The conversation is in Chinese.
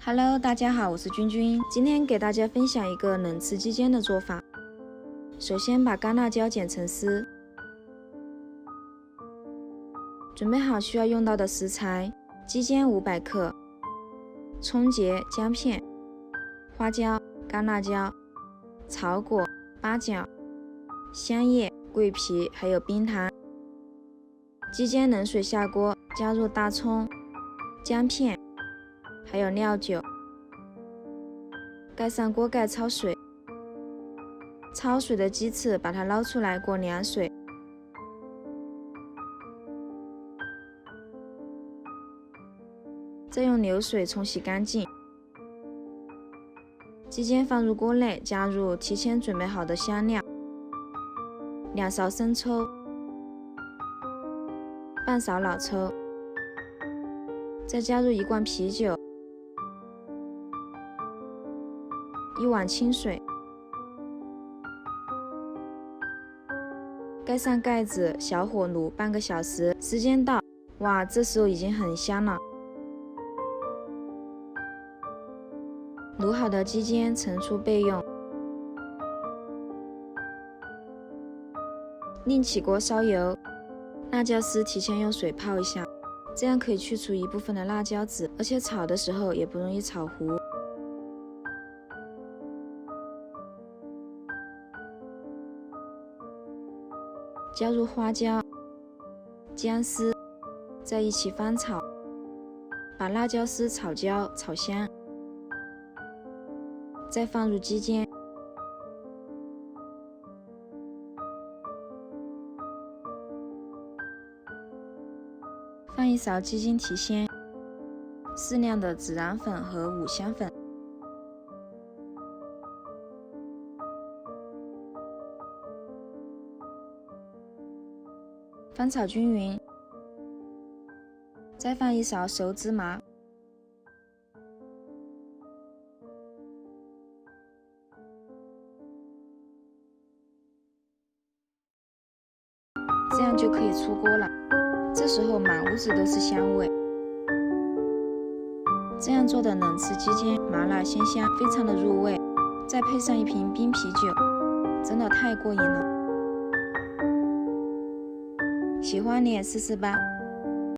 Hello， 大家好，我是君君。今天给大家分享一个冷吃鸡尖的做法。首先把干辣椒剪成丝，准备好需要用到的食材：鸡尖500克、葱节、姜片、花椒、干辣椒、草果、八角、香叶、桂皮，还有冰糖。鸡尖冷水下锅，加入大葱、姜片，还有料酒，盖上锅盖焯水。焯水的鸡翅把它捞出来过凉水，再用流水冲洗干净。鸡尖放入锅内，加入提前准备好的香料，2勺生抽，半勺老抽，再加入1罐啤酒，1碗清水，盖上盖子，小火卤半个小时。时间到，哇，这时候已经很香了。卤好的鸡尖盛出备用。另起锅烧油，辣椒丝提前用水泡一下，这样可以去除一部分的辣椒籽，而且炒的时候也不容易炒糊。加入花椒、姜丝，在一起翻炒，把辣椒丝炒焦炒香，再放入鸡尖，放1勺鸡精提鲜，适量的孜然粉和五香粉，翻炒均匀，再放1勺熟芝麻，这样就可以出锅了。这时候满屋子都是香味。这样做的冷吃鸡尖，麻辣鲜香，非常的入味，再配上1瓶冰啤酒，真的太过瘾了。喜欢你也试试吧。